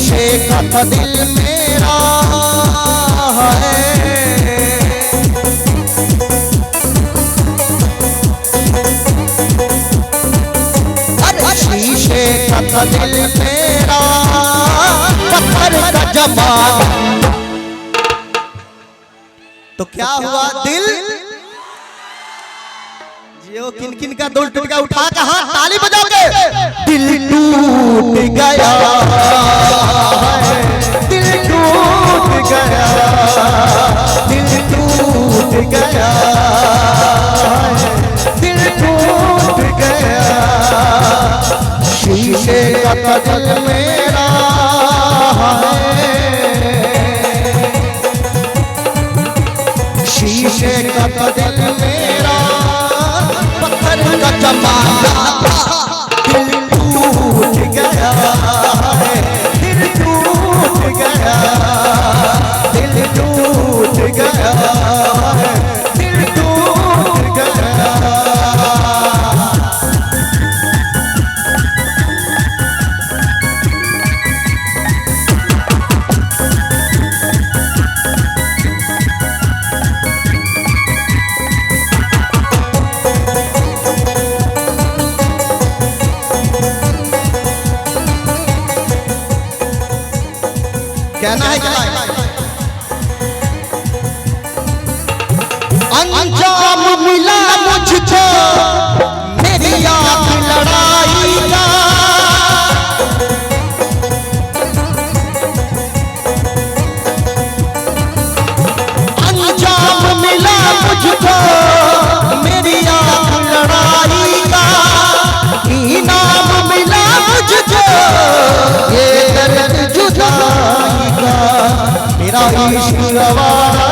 शीशे का था दिल मेरा है, अरे शीशे का था दिल मेरा, पत्थर का जमाना। तो क्या हुआ दिल जियो किन किन का दिल टूट गया, उठा के हाथ ताली बजा के। दिल टूट गया, दिल टूट गया, दिल टूट गया, दिल टूट गया। शीशे का दिल मेरा है, शीशे का दिल मेरा, पत्थर का जमाना। दिल टूट गया, दिल टूट गया, दिल टूट गया, दिल टूट गया। कहना है क्या? अंजाम मिला मुझको मेरी आँख लड़ाई का, अंजाम मिला मुझको मेरी आँख लड़ाई का, इनाम मिला मुझको ये दर्द जुदाई का। मेरा इश्क गवारा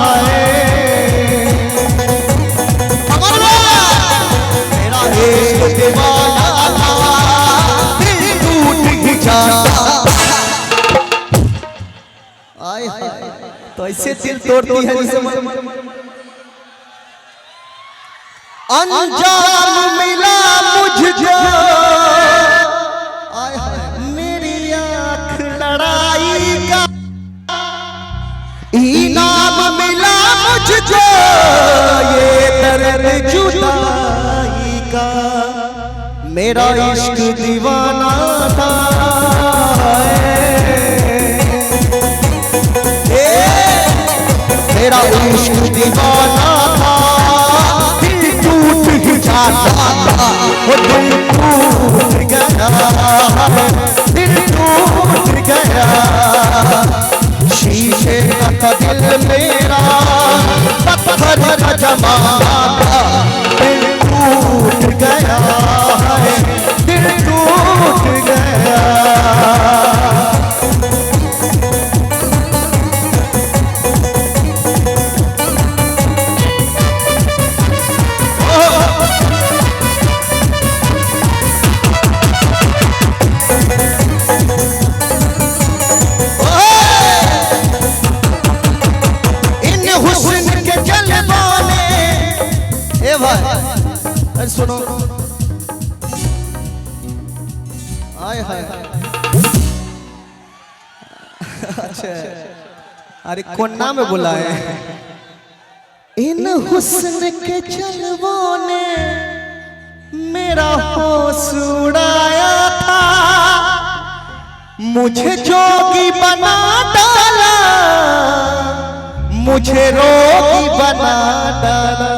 है, मेरा इश्क दीवाना था, दिल टूट ही जाता। आए तो ऐसे दिल तोड़ती है जैसे अंजाम मिला मुझको मेरी आँख लड़ाई का, इनाम मिला मुझको ये दर्द जुदाई का। मेरा इश्क दीवाना था, मेरा इश्क दीवाना था, दिल टूट ही जाता था, वो दिल टूट गया, दिल टूट गया। शीशे का दिल मेरा, पत्थर का जमाना। दिल टूट गया, दिल टूट गया। सुनो आए हाय, अच्छा अरे कोन्ना में बोला है। इन हुस्न के जलवों ने मेरा होश उड़ाया था, मुझे जोगी बना डाला, मुझे रोगी बना डाला।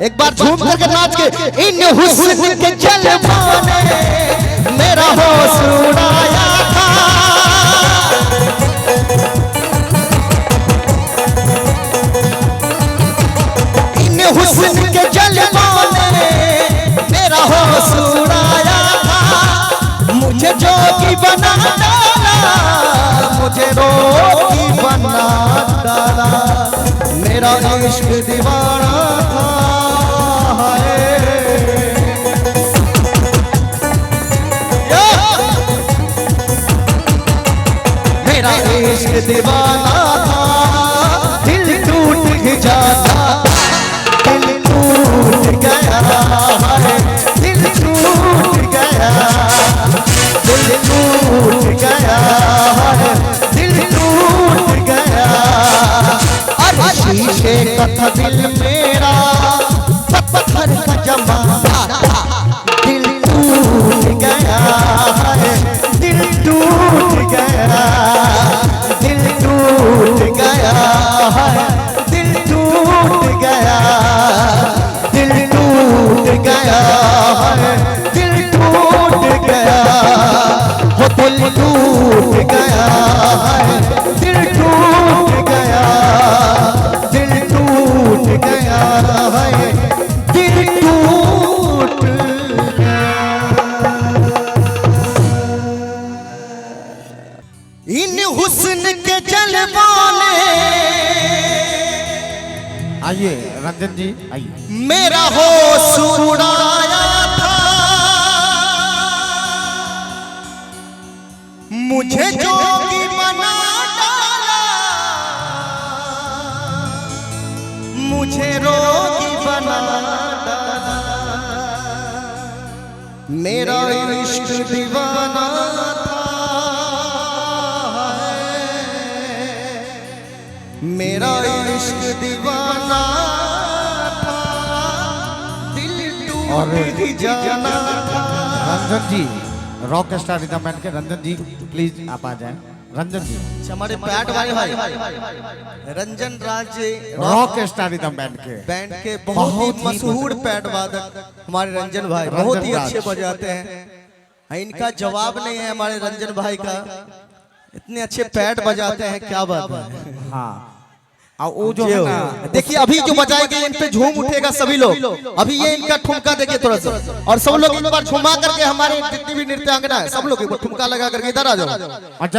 एक बार झूम करके नाच के। इन हुस्न के जलवों ने मेरा होश उड़ाया था, इन हुस्न के जलवों ने मेरा होश उड़ाया था, मुझे जोगी बना डाला, मुझे रोगी बना डाला। मेरा इश्क दीवाना था, मेरा इश्क दीवाना था, दिल टूट ही जाता, दिल टूट गया, दिल टूट गया, दिल टूट धड़के कथा दिल मेरा पत्थर का जमाना दिल टूट गया है दिल टूट गया दिल टूट गया है दिल टूट गया दिल टूट गया है दिल टूट गया हो दिल टूट गया है दिल टूट गया दिल टूट गया है दिल टूट गया। इन हुस्न के जलवाने आइए रंजन जी आइए। मेरा होश उड़ाया था मुझे जोगी बना डाला मुझे रोगी बना डाला मेरा इश्क दीवाना था मेरा इश्क दीवाना था दिल टूट जाना था। रंजन जी रॉक स्टार रिदम बैंड के रंजन जी प्लीज आप आ जाएं। रंजन जी हमारे पैट भाई रंजन राज रॉक स्टार रिदम बैंड के बहुत ही मशहूर पैट वादक हमारे रंजन भाई बहुत ही अच्छे बजाते हैं। इनका जवाब नहीं है हमारे रंजन भाई का, इतने अच्छे पैट बजाते हैं क्या बात है। हाँ और वो जो है ना देखिए अभी जो बजाएंगे इन पे झूम उठेगा सभी लोग। अभी ये इनका ठुमका देखिए थोड़ा सा और सब लोग एक बार झुमा करके हमारे जितनी भी नृत्यांगना है सब लोग एक बार ठुमका लगा करके इधर आ जाओ।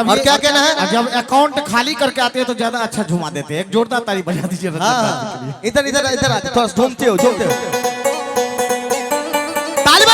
और क्या कहना है जब अकाउंट खाली करके आते हैं तो ज्यादा अच्छा झुमा देते हैं। एक जोरदार ताली बजा दीजिए। हाँ इधर इधर इधर आते थोड़ा झूमते हो ताली